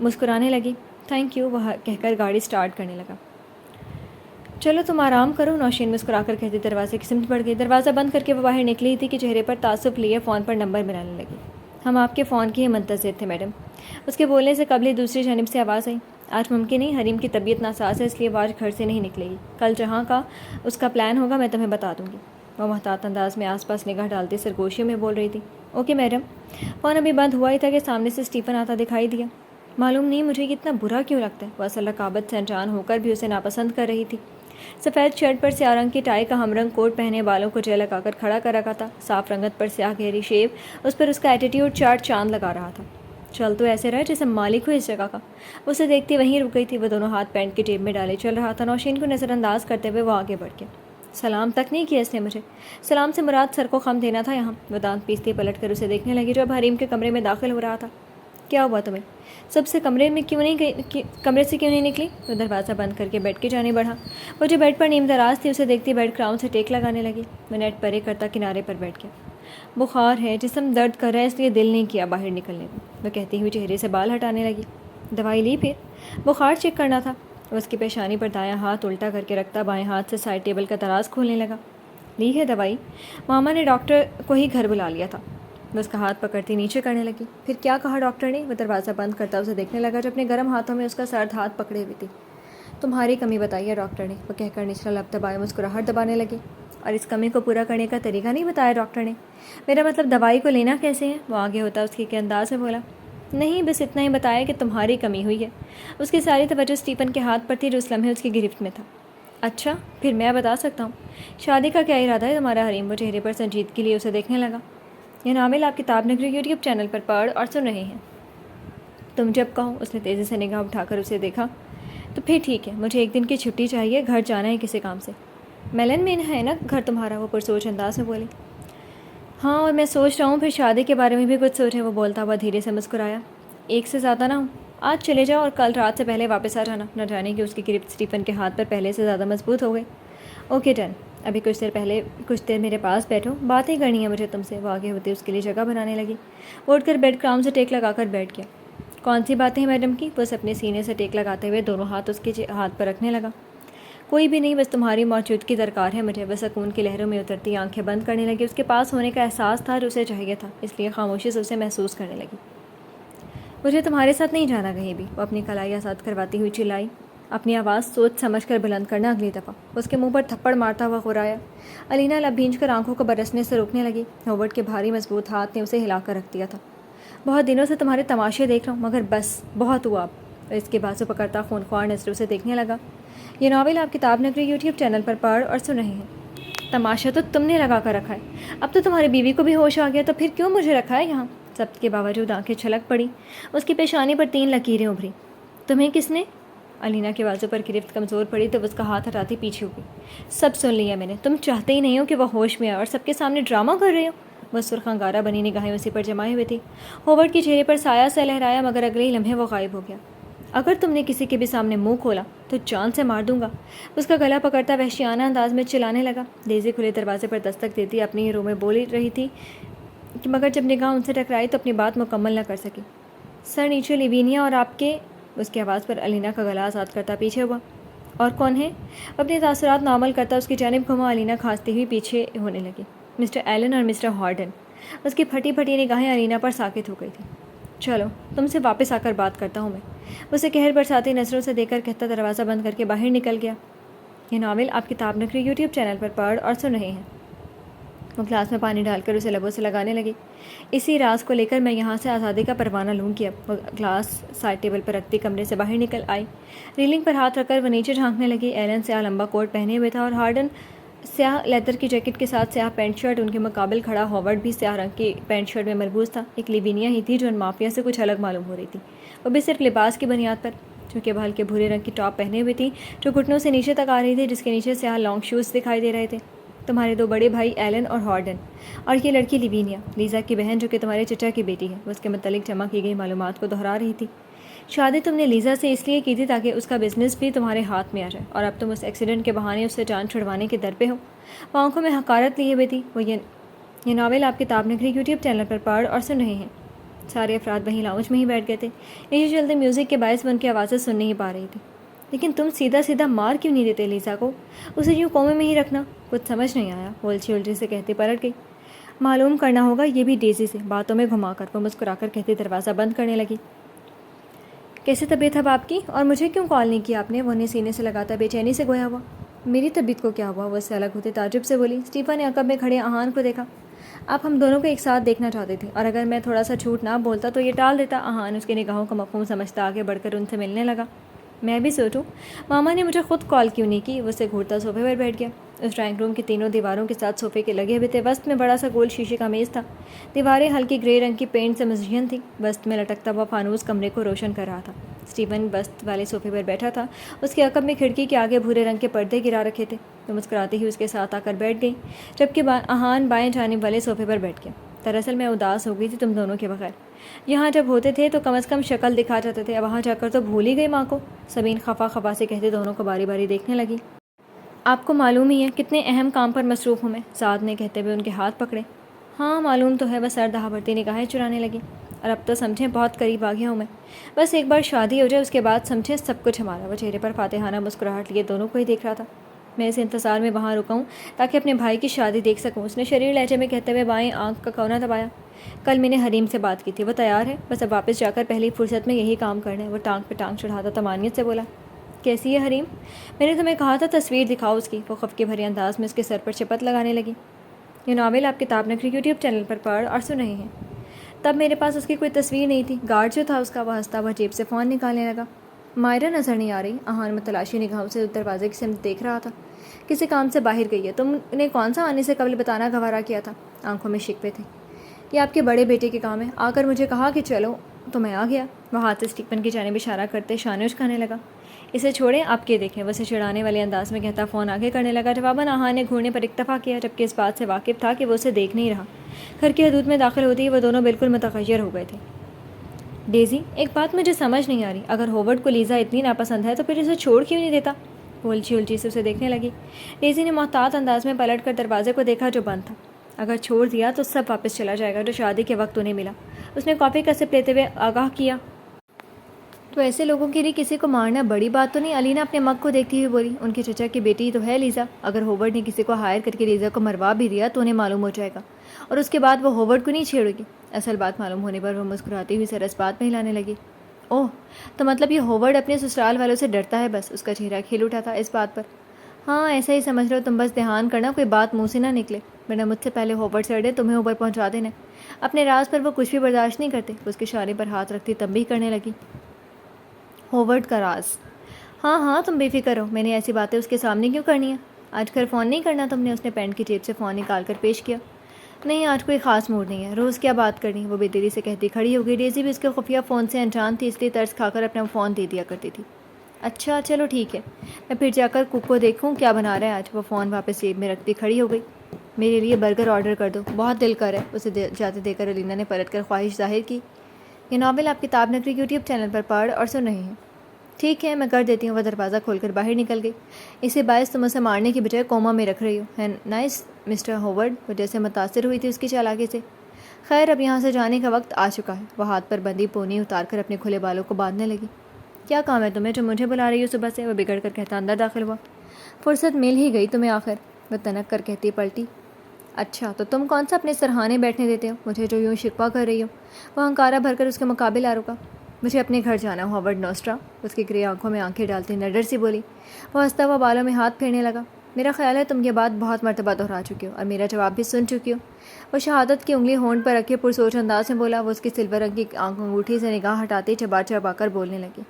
مسکرانے لگی۔ Thank you وہ کہہ کر گاڑی سٹارٹ کرنے لگا۔ چلو تم آرام کرو، نوشین مسکرا کر کہتے دروازے کی سمت بڑھ گئی۔ دروازہ بند کر کے وہ باہر نکلی تھی کہ چہرے پر تعصب لیے فون پر نمبر ملانے لگی۔ ہم آپ کے فون کی ہی منتظر تھے میڈم، اس کے بولنے سے قبل ہی دوسری جانب سے آواز آئی۔ آج ممکن نہیں، حریم کی طبیعت ناساز ہے، اس لیے وہ آج گھر سے نہیں نکلے گی۔ کل جہاں کا اس کا پلان ہوگا میں تمہیں بتا دوں گی۔ وہ محتاط انداز میں آس پاس نگاہ ڈالتے سرگوشیوں میں بول رہی تھی۔ Okay madam. فون ابھی بند ہوا ہی تھا کہ سامنے سے اسٹیفن آتا دکھائی دیا۔ معلوم نہیں مجھے یہ اتنا برا کیوں لگتا ہے، وہ اصل رقابت سے انجان ہو کر بھی اسے ناپسند کر رہی تھی۔ سفید شرٹ پر سیاہ رنگ کی ٹائی کا ہم رنگ کوٹ پہنے، بالوں کو جے لگا کر کھڑا کر رکھا تھا، صاف رنگت پر سیاہ گہری شیو، اس پر اس کا ایٹیٹیوڈ چارٹ چاند لگا رہا تھا۔ چل تو ایسے رہا جیسے مالک ہو اس جگہ کا۔ اسے دیکھتی وہیں رک گئی تھی، وہ دونوں ہاتھ پینٹ کی جیب میں ڈالے چل رہا تھا۔ نوشین کو نظر انداز کرتے ہوئے وہ آگے بڑھ گیا۔ سلام تک نہیں کیا اس نے مجھے، سلام سے مراد سر کو خم دینا تھا یہاں۔ وہ دانت پیستی پلٹ کر اسے دیکھنے لگی جو اب حریم کے کمرے میں داخل ہو رہا تھا۔ کیا ہوا تمہیں؟ سب سے کمرے سے کیوں نہیں نکلی؟ وہ دروازہ بند کر کے بیڈ کی جانب بڑھا۔ وہ جو بیڈ پر نیم دراز تھی اسے دیکھتی بیڈ کراؤن سے ٹیک لگانے لگی۔ وہ نیٹ پرے کرتا کنارے پر بیٹھ گیا۔ بخار ہے، جسم درد کر رہا ہے، اس لیے دل نہیں کیا باہر نکلنے کو، وہ کہتی ہوئی چہرے سے بال ہٹانے لگی۔ دوائی لی پھر؟ بخار چیک کرنا تھا۔ وہ اس کی پیشانی پر دایاں ہاتھ الٹا کر کے رکھتا بائیں ہاتھ سے سائڈ ٹیبل کا دراز کھولنے لگا۔ لی ہے دوائی؟ ماما نے ڈاکٹر کو ہی گھر بلا لیا تھا۔ وہ اس کا ہاتھ پکڑتی نیچے کرنے لگی۔ پھر کیا کہا ڈاکٹر نے؟ وہ دروازہ بند کرتا اسے دیکھنے لگا جو اپنے گرم ہاتھوں میں اس کا سرد ہاتھ پکڑے ہوئی تھی۔ تمہاری کمی بتائی ہے ڈاکٹر نے، وہ کہہ کر نچلا لب دبائے مسکراہٹ دبانے لگی۔ اور اس کمی کو پورا کرنے کا طریقہ نہیں بتایا ڈاکٹر نے؟ میرا مطلب دوائی کو لینا کیسے ہے؟ وہ آگے ہوتا اس کے انداز میں بولا۔ نہیں، بس اتنا ہی بتایا کہ تمہاری کمی ہوئی ہے۔ اس کی ساری توجہ اسٹیفن کے ہاتھ پر تھی جو اس لمحے اس کی گرفت میں تھا۔ اچھا، پھر میں بتا سکتا ہوں۔ شادی کا کیا ارادہ ہے تمہارا حریم؟ وہ چہرے پر سنجیدگی لیے اسے دیکھنے لگا۔ یہ ناول آپ کتاب نگری یوٹیوب چینل پر پڑھ اور سن رہے ہیں۔ تم جب کہو، اس نے تیزی سے نگاہ اٹھا کر اسے دیکھا۔ تو پھر ٹھیک ہے، مجھے ایک دن کی چھٹی چاہیے، گھر جانا ہے کسی کام سے۔ میلن میں ہے نا گھر تمہارا؟ وہ پرسوچ انداز میں بولی۔ ہاں، اور میں سوچ رہا ہوں پھر شادی کے بارے میں بھی کچھ سوچیں، وہ بولتا ہوا دھیرے سے مسکرایا۔ ایک سے زیادہ نہ ہوں، آج چلے جاؤ اور کل رات سے پہلے واپس آ جانا۔ نہ جانے کہ اس کی گرفت اسٹیفن کے ہاتھ پر پہلے سے زیادہ مضبوط ہو گئی۔ اوکے ڈن، ابھی کچھ دیر میرے پاس بیٹھو، باتیں کرنی ہے مجھے تم سے۔ وہ آگے ہوتے اس کے لیے جگہ بنانے لگی۔ وہ اٹھ کر بیڈ کراؤن سے ٹیک لگا کر بیٹھ گیا۔ کون سی باتیں ہیں میڈم کی؟ وہ اپنے سینے سے ٹیک لگاتے ہوئے دونوں ہاتھ اس کے ہاتھ پر رکھنے لگا۔ کوئی بھی نہیں، بس تمہاری موجودگی درکار ہے مجھے۔ وہ سکون کی لہروں میں اترتی آنکھیں بند کرنے لگی۔ اس کے پاس ہونے کا احساس تھا جو اسے چاہیے تھا، اس لیے خاموشی سے اسے محسوس کرنے لگی۔ مجھے تمہارے ساتھ نہیں جانا کہیں بھی، وہ اپنی کلائی آزاد کرواتی ہوئی چلائی۔ اپنی آواز سوچ سمجھ کر بلند کرنا اگلی دفعہ۔ اس کے منہ پر تھپڑ مارتا ہوا غرایا۔ الینا لب بھینج کر آنکھوں کو برسنے سے روکنے لگی۔ ہاورڈ کے بھاری مضبوط ہاتھ نے اسے ہلا کر رکھ دیا تھا۔ بہت دنوں سے تمہارے تماشے دیکھ رہا ہوں، مگر بس بہت ہوا اب۔ اس کے بازو پکڑتا خونخوار نظروں سے دیکھنے لگا۔ یہ ناول آپ کتاب نگری یوٹیوب چینل پر پڑھ اور سن رہے ہیں۔ تماشا تو تم نے لگا کر رکھا ہے، اب تو تمہاری بیوی کو بھی ہوش آ گیا، تو پھر کیوں مجھے رکھا ہے یہاں؟ ضبط کے باوجود آنکھیں چھلک پڑی۔ اس کی پیشانی پر 3 لکیریں ابھری۔ تمہیں کس نے؟ الینا کے بازو پر گرفت کمزور پڑی تو اس کا ہاتھ ہٹاتی پیچھے ہو گئی۔ سب سن لیا میں نے، تم چاہتے ہی نہیں ہو کہ وہ ہوش میں آئے اور سب کے سامنے ڈرامہ کر رہے ہو۔ وہ سرخ انگارہ بنی نگاہیں اسی پر جمائے ہوئے تھی۔ ہاورڈ کے چہرے پر سایہ سے لہرایا مگر اگلے ہی لمحے وہ غائب ہو گیا۔ اگر تم نے کسی کے بھی سامنے منہ کھولا تو جان سے مار دوں گا، اس کا گلا پکڑتا وحشیانہ انداز میں چلانے لگا۔ ڈیزی کھلے دروازے پر دستک دیتی اپنی ہی رو میں بول رہی تھی مگر جب نگاہ ان سے ٹکرائی تو اپنی بات مکمل نہ کر سکی۔ سر نیچے لیوینیا اور آپ کے، اس کی آواز پر الینا کا گلا آزاد کرتا پیچھے ہوا۔ اور کون ہے؟ اپنے تاثرات نارمل کرتا اس کی جانب گھما الینا کھانستی ہوئی پیچھے ہونے لگی۔ مسٹر ایلن اور مسٹر ہارڈن۔ اس کی پھٹی پھٹی نگاہیں الینا پر ساکت ہو گئی تھیں۔ چلو تم سے واپس آ کر بات کرتا ہوں میں، اسے قہر برساتی نظروں سے دیکھ کر کہتا دروازہ بند کر کے باہر نکل گیا۔ یہ ناول آپ کتاب نگری یوٹیوب چینل پر پڑھ اور سن رہے ہیں۔ وہ گلاس میں پانی ڈال کر اسے لبوں سے لگانے لگی۔ اسی راز کو لے کر میں یہاں سے آزادی کا پروانہ لوں گی اب۔ وہ گلاس سائڈ ٹیبل پر رکھتی کمرے سے باہر نکل آئی۔ ریلنگ پر ہاتھ رکھ کر وہ نیچے جھانکنے لگی۔ ایلن سیاہ لمبا کوٹ پہنے ہوئے تھا اور ہارڈن سیاہ لیدر کی جیکٹ کے ساتھ سیاہ پینٹ شرٹ، ان کے مقابل کھڑا ہاورڈ بھی سیاہ رنگ کی پینٹ شرٹ میں مربوط تھا۔ ایک لیوینیا ہی تھی جو ان مافیا سے کچھ الگ معلوم ہو رہی تھی، وہ بھی صرف لباس کی بنیاد پر، چونکہ وہ ہلکے بھورے رنگ کی ٹاپ پہنے ہوئی تھی جو گھٹنوں سے نیچے تک آ رہی تھی، جس کے نیچے سیاہ لانگ شوز دکھائی دے رہے تھے۔ تمہارے 2 بڑے بھائی ایلن اور ہارڈن، اور یہ لڑکی لیوینیا، لیزا کی بہن جو کہ تمہارے چچا کی بیٹی ہے۔ وہ اس کے متعلق جمع کی گئی معلومات کو دہرا رہی تھی۔ شادی تم نے لیزا سے اس لیے کی تھی تاکہ اس کا بزنس بھی تمہارے ہاتھ میں آ جائے، اور اب تم اس ایکسیڈنٹ کے بہانے اس سے جان چھڑوانے کے در پہ ہو۔ وہ آنکھوں میں حقارت لیے ہوئے تھی۔ وہ یہ ناول آپ کتاب نگری یوٹیوب چینل پر پڑھ اور سن رہے ہیں۔ سارے افراد وہیں لاؤنج میں ہی بیٹھ گئے تھے. نیچے چلتے میوزک کے باعث وہ ان کی آوازیں سن نہیں پا رہی تھی. لیکن تم سیدھا سیدھا مار کیوں نہیں دیتے لیزا کو؟ اسے یوں کومے میں ہی رکھنا. کچھ سمجھ نہیں آیا. وہ الجھی الجھی سے کہتی پلٹ گئی. معلوم کرنا ہوگا یہ بھی ڈیزی سے. باتوں میں گھما کر وہ مسکرا کر کہتی دروازہ بند کرنے لگی. کیسی طبیعت ہے آپ کی؟ اور مجھے کیوں کال نہیں کیا آپ نے؟ وہ انہیں سینے سے لگاتا بے چینی سے گویا ہوا. میری طبیعت کو کیا ہوا؟ وہ اس سے الگ ہوتے تعجب سے بولی. اسٹیفن نے عقب میں کھڑے اہان کو دیکھا. آپ ہم دونوں کو ایک ساتھ دیکھنا چاہتے تھے اور اگر میں تھوڑا سا جھوٹ نہ بولتا تو یہ ٹال دیتا. اہان اس کی نگاہوں کا مفہوم سمجھتا آگے بڑھ کر ان سے ملنے لگا. میں بھی سوچوں ماما نے مجھے خود کال کیوں نہیں کی. وہ اسے گھورتا صوفے پر بیٹھ گیا. اس ڈرائنگ روم کی تینوں دیواروں کے ساتھ صوفے کے لگے ہوئے تھے. وسط میں بڑا سا گول شیشے کا میز تھا. دیواریں ہلکی گرے رنگ کی پینٹ سے مزین تھیں. وسط میں لٹکتا ہوا فانوس کمرے کو روشن کر رہا تھا. اسٹیون وسط والے صوفے پر بیٹھا تھا. اس کے عقب میں کھڑکی کے آگے بھورے رنگ کے پردے گرا رکھے تھے. وہ مسکراتی ہی اس کے ساتھ آ کر بیٹھ گئی جبکہ اہان بائیں جانب والے صوفے پر بیٹھ گیا. دراصل میں اداس ہو گئی تھی تم دونوں کے بغیر. یہاں جب ہوتے تھے تو کم از کم شکل دکھا جاتے تھے. اب وہاں جا کر تو بھول ہی گئی ماں کو. سبین خفا خفا سے کہتے دونوں کو باری باری دیکھنے لگی. آپ کو معلوم ہی ہے کتنے اہم کام پر مصروف ہوں میں. سعد نے کہتے ہوئے ان کے ہاتھ پکڑے. ہاں معلوم تو ہے. بس سر دہاڑتی نگاہیں چرانے لگی. اور اب تو سمجھیں بہت قریب آ گیا ہوں میں. بس ایک بار شادی ہو جائے اس کے بعد سمجھیں سب کچھ ہمارا. وہ چہرے پر فاتحانہ مسکراہٹ لیے دونوں کو ہی دیکھ رہا تھا. میں اس انتظار میں وہاں رکا ہوں تاکہ اپنے بھائی کی شادی دیکھ سکوں. اس نے شریر لہجے میں کہتے ہوئے بائیں آنکھ کا کونا دبایا. کل میں نے حریم سے بات کی تھی. وہ تیار ہے. بس اب واپس جا کر پہلی فرصت میں یہی کام کرنا ہے. وہ ٹانگ پہ ٹانگ چڑھاتا طمانیت سے بولا. کیسی ہے حریم؟ میں نے تمہیں کہا تھا تصویر دکھاؤ اس کی. وہ خفقے بھرے انداز میں اس کے سر پر چپت لگانے لگی. یہ ناول آپ کتاب نگری یوٹیوب چینل پر پڑھ اور سن رہے ہیں. تب میرے پاس اس کی کوئی تصویر نہیں تھی. گارڈ جو تھا اس کا. وہ ہنستا ہوا جیب سے فون نکالنے لگا. مائرہ نظر نہیں آ رہی. اہان متلاشی نگاہوں سے دروازے کی سمت دیکھ رہا تھا. کسی کام سے باہر گئی ہے. تم نے کون سا آنے سے قبل بتانا گوارا کیا تھا؟ آنکھوں میں شکوے تھے. یہ آپ کے بڑے بیٹے کے کام ہے. آ کر مجھے کہا کہ چلو تو میں آ گیا. وہ ہاتھ سے اسٹیفن کی جانب اشارہ کرتے شانے اچکانے لگا. اسے چھوڑیں آپ کے دیکھیں. وہ اسے چڑھانے والے انداز میں کہتا فون آگے کرنے لگا. جواباً اہان نے گھورنے پر اکتفا کیا جبکہ اس بات سے واقف تھا کہ وہ اسے دیکھ نہیں رہا. گھر کی حدود میں داخل ہوتے ہی وہ دونوں بالکل متغیر ہو گئے تھے. ڈیزی ایک بات مجھے سمجھ نہیں آ رہی. اگر ہوورڈ کو لیزا اتنی ناپسند ہے تو پھر اسے چھوڑ کیوں نہیں دیتا؟ وہ الجھی الجھی سے اسے دیکھنے لگی. ڈیزی نے محتاط انداز میں پلٹ کر دروازے کو دیکھا جو بند تھا. اگر چھوڑ دیا تو سب واپس چلا جائے گا جو شادی کے وقت انہیں ملا. اس نے کافی کا سپ لیتے ہوئے آگاہ کیا. تو ایسے لوگوں کے لیے کسی کو مارنا بڑی بات تو نہیں؟ علینا اپنے مگ کو دیکھتی ہوئی بولی. ان کے چچا کی بیٹی تو ہے لیزا. اگر ہوورڈ نے کسی کو ہائر کر کے لیزا کو مروا بھی دیا تو انہیں معلوم ہو جائے گا اور اس کے بعد وہ ہوورڈ کو نہیں چھیڑے گی. اصل بات معلوم ہونے پر وہ مسکراتی ہوئی سر اس بات میں ہلانے لگی. اوہ تو مطلب یہ ہوورڈ اپنے سسرال والوں سے ڈرتا ہے بس. اس کا چہرہ کھل اٹھا تھا اس بات پر. ہاں ایسا ہی سمجھ رہو تم. بس دھیان کرنا کوئی بات منہ سے نہ نکلے ورنہ مجھ سے پہلے ہوورڈ سے اڑے تمہیں اوپر پہنچا دینا. اپنے راز پر وہ کچھ بھی برداشت نہیں کرتے. اس کے اشارے پر ہاتھ رکھتی تنبیہ کرنے لگی. ہوورڈ کا راز؟ ہاں ہاں تم بے فکر ہو. میں نے ایسی باتیں اس کے سامنے کیوں کرنی ہیں؟ آج کل فون نہیں کرنا تم نے؟ اس نے پینٹ کی جیب سے فون نکال کر پیش کیا. نہیں آج کوئی خاص موڈ نہیں ہے. روز کیا بات کرنی؟ وہ بے دلی سے کہتی کھڑی ہو گئی. ڈیزی بھی اس کے خفیہ فون سے انجان تھی اس لیے ترس کھا کر اپنا فون دے دیا کرتی تھی. اچھا چلو ٹھیک ہے. میں پھر جا کر کوک کو دیکھوں کیا بنا رہا ہے آج. وہ فون واپس جیب میں رکھتی کھڑی ہو گئی. میرے لیے برگر آرڈر کر دو. بہت دل کر ہے. اسے جاتے دے کر علینا نے پلٹ کر خواہش ظاہر کی. یہ ناول آپ کتاب نگری یوٹیوب چینل پر پڑھ اور سن رہے ہیں. ٹھیک ہے میں کر دیتی ہوں. وہ دروازہ کھول کر باہر نکل گئی. اسے باعث تم اسے مارنے کی بجائے کوما میں رکھ رہی ہو ہے نائس مسٹر ہوورڈ. وہ جیسے متاثر ہوئی تھی اس کی چالاکی سے. خیر اب یہاں سے جانے کا وقت آ چکا ہے. وہ ہاتھ پر بندی پونی اتار کر اپنے کھلے بالوں کو باندھنے لگی. کیا کام ہے تمہیں جو مجھے بلا رہی ہو صبح سے؟ وہ بگڑ کر کہتا اندر داخل ہوا. فرصت مل ہی گئی تمہیں آخر. وہ تنک کر کہتی پلٹی. اچھا تو تم کون سا اپنے سرہانے بیٹھنے دیتے ہو مجھے جو یوں شکوہ کر رہی ہو؟ وہ ہنکارا بھر کر اس کے مقابل آ رکا. مجھے اپنے گھر جانا ہوورڈ نوسٹرا. اس کی گرے آنکھوں میں آنکھیں ڈالتی نڈر سی بولی. وہ ہنستا ہوا بالوں میں ہاتھ پھیرنے لگا. میرا خیال ہے تم یہ بات بہت مرتبہ دہرا چکی ہو اور میرا جواب بھی سن چکی ہو. وہ شہادت کی انگلی ہونٹ پر رکھے پرسوچ انداز میں بولا. وہ اس کی سلور رنگ کی انگوٹھی سے نگاہ ہٹاتے چبا چبا کر بولنے لگی.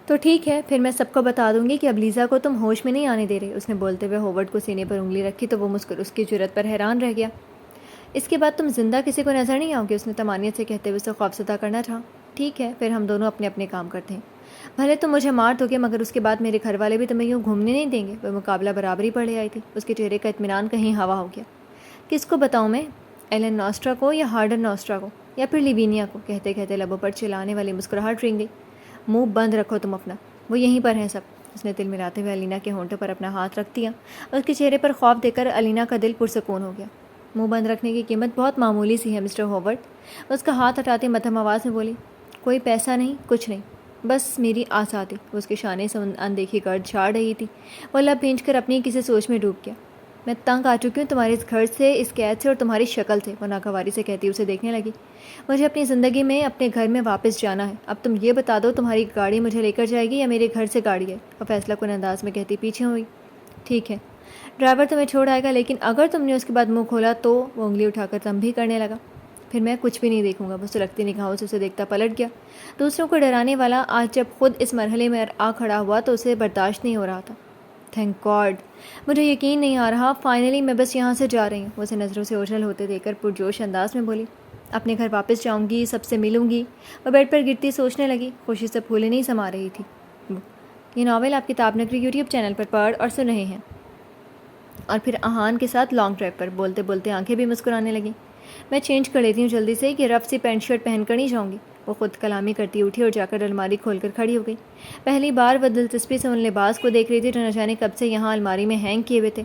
تو ٹھیک ہے پھر میں سب کو بتا دوں گی کہ اب لیزا کو تم ہوش میں نہیں آنے دے رہے. اس نے بولتے ہوئے ہوورڈ کو سینے پر انگلی رکھی تو وہ اس کی جرت پر حیران رہ گیا. اس کے بعد تم زندہ کسی کو نظر نہیں آؤ گے؟ اس نے طمانیت سے کہتے ہوئے اسے خوفزدہ کرنا چاہا. ٹھیک ہے پھر ہم دونوں اپنے اپنے کام کرتے ہیں. بھلے تم مجھے مار دو گے مگر اس کے بعد میرے گھر والے بھی تمہیں یوں گھومنے نہیں دیں گے. وہ مقابلہ برابری پر لے آئی تھی. اس کے چہرے کا اطمینان کہیں ہوا ہو گیا. کس کو بتاؤں میں؟ ایلن نوسٹرا کو یا ہارڈن نوسٹرا کو یا پھر لیوینیا کو؟ کہتے کہتے لبوں پر چلانے والی مسکراہٹ رنگ گئی. منہ بند رکھو تم اپنا. وہ یہیں پر ہیں سب. اس نے تل ملاتے ہوئے علینا کے ہونٹوں پر اپنا ہاتھ رکھ دیا. اس کے چہرے پر خوف دیکھ کر علینا کا دل پرسکون ہو گیا. منہ بند رکھنے کی قیمت بہت معمولی سی ہے مسٹر ہاورڈ. اس کا ہاتھ ہٹاتے مدھم آواز میں بولی. کوئی پیسہ نہیں, کچھ نہیں, بس میری آزادی. وہ اس کے شانے سے اندیکھی گرد جھاڑ رہی تھی. وہ لب بھینچ کر اپنی کسی سوچ میں ڈوب گیا. میں تنگ آ چکی ہوں تمہارے اس گھر سے, اس قید سے اور تمہاری شکل سے, وہ ناگواری سے کہتی اسے دیکھنے لگی. مجھے اپنی زندگی میں اپنے گھر میں واپس جانا ہے. اب تم یہ بتا دو تمہاری گاڑی مجھے لے کر جائے گی یا میرے گھر سے گاڑی ہے؟ وہ فیصلہ کن انداز میں کہتی پیچھے ہوئی. ٹھیک ہے, ڈرائیور تمہیں چھوڑ آئے گا, لیکن اگر تم نے اس کے بعد منہ کھولا تو. وہ انگلی اٹھا کر تم بھی کرنے لگا. پھر میں کچھ بھی نہیں دیکھوں گا. وہ سلگتی نگاہوں سے اسے دیکھتا پلٹ گیا. دوسروں کو ڈرانے والا آج جب خود اس مرحلے میں آ کھڑا ہوا تو اسے برداشت نہیں ہو رہا تھا. تھینک گاڈ, مجھے یقین نہیں آ رہا, فائنلی میں بس یہاں سے جا رہی ہوں. وہ اسے نظروں سے اوجھل ہوتے دیکھ کر پرجوش انداز میں بولی. اپنے گھر واپس جاؤں گی, سب سے ملوں گی. وہ بیڈ پر گرتی سوچنے لگی. خوشی سے پھولیں نہیں سما رہی تھی. یہ ناول آپ کتاب نگری یوٹیوب چینل پر پڑھ اور سن رہے ہیں. اور پھر آہان کے ساتھ لانگ ڈرائیو پر. بولتے بولتے آنکھیں بھی مسکرانے لگیں. میں چینج کر لیتی ہوں جلدی سے کہ رف سی پینٹ شرٹ پہن کر نہیں جاؤں گی. وہ خود کلامی کرتی اٹھی اور جا کر الماری کھول کر کھڑی ہو گئی. پہلی بار وہ دلچسپی سے ان لباس کو دیکھ رہی تھی جو نہ جانے کب سے یہاں الماری میں ہینگ کیے ہوئے تھے.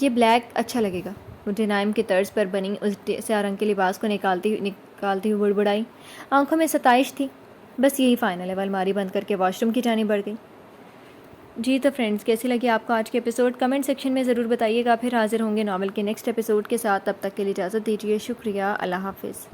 یہ بلیک اچھا لگے گا. وہ ڈینائم کی طرز پر بنی اس سیاہ رنگ کے لباس کو نکالتی ہوئی بڑبڑائی. آنکھوں میں ستائش تھی. بس یہی فائنل ہے. وہ الماری بند کر کے واش روم کی جانب بڑھ گئی. جی تو فرینڈز, کیسی لگی آپ کو آج کے ایپیسوڈ؟ کمنٹ سیکشن میں ضرور بتائیے گا. پھر حاضر ہوں گے ناول کے نیکسٹ ایپیسوڈ کے ساتھ. تب تک کے لیے اجازت دیجیے. شکریہ. اللہ حافظ.